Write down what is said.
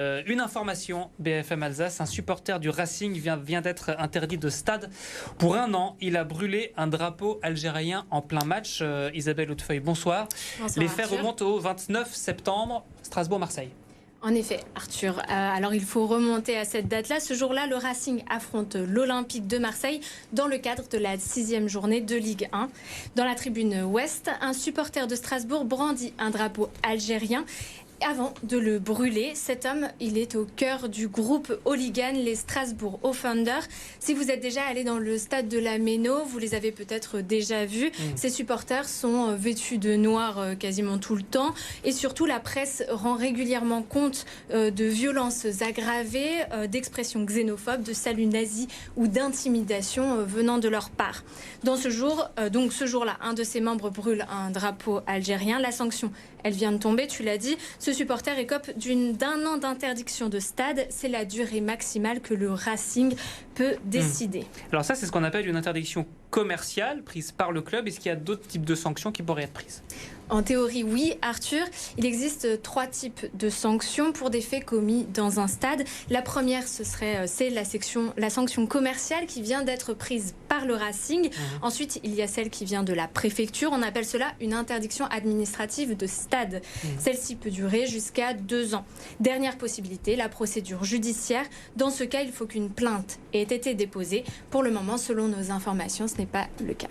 Une information, BFM Alsace, un supporter du Racing vient d'être interdit de stade pour 1 an. Il a brûlé un drapeau algérien en plein match. Isabelle Hautefeuille, bonsoir. Bonsoir, Les faits Arthur. remontent au 29 septembre, Strasbourg-Marseille. En effet, Arthur. Alors il faut remonter à cette date-là. Ce jour-là, le Racing affronte l'Olympique de Marseille dans le cadre de la 6e journée de Ligue 1. Dans la tribune ouest, un supporter de Strasbourg brandit un drapeau algérien. Avant de le brûler, cet homme, il est au cœur du groupe hooligan, les Strasbourg Offenders. Si vous êtes déjà allé dans le stade de la Méno, vous les avez peut-être déjà vus. Ces supporters sont vêtus de noir quasiment tout le temps. Et surtout, la presse rend régulièrement compte de violences aggravées, d'expressions xénophobes, de saluts nazis ou d'intimidation venant de leur part. Dans ce jour-là, un de ses membres brûle un drapeau algérien. La sanction, elle vient de tomber, tu l'as dit. Ce supporter écope d'un an d'interdiction de stade. C'est la durée maximale que le Racing peut décider. Alors ça, c'est ce qu'on appelle une interdiction commerciale prise par le club. Est-ce qu'il y a d'autres types de sanctions qui pourraient être prises ? En théorie, oui, Arthur. Il existe 3 types de sanctions pour des faits commis dans un stade. La première, c'est la sanction commerciale qui vient d'être prise par le Racing. Ensuite, il y a celle qui vient de la préfecture. On appelle cela une interdiction administrative de stade. Celle-ci peut durer jusqu'à 2 ans. Dernière possibilité, la procédure judiciaire. Dans ce cas, il faut qu'une plainte ait été déposée. Pour le moment, selon nos informations, ce n'est pas le cas.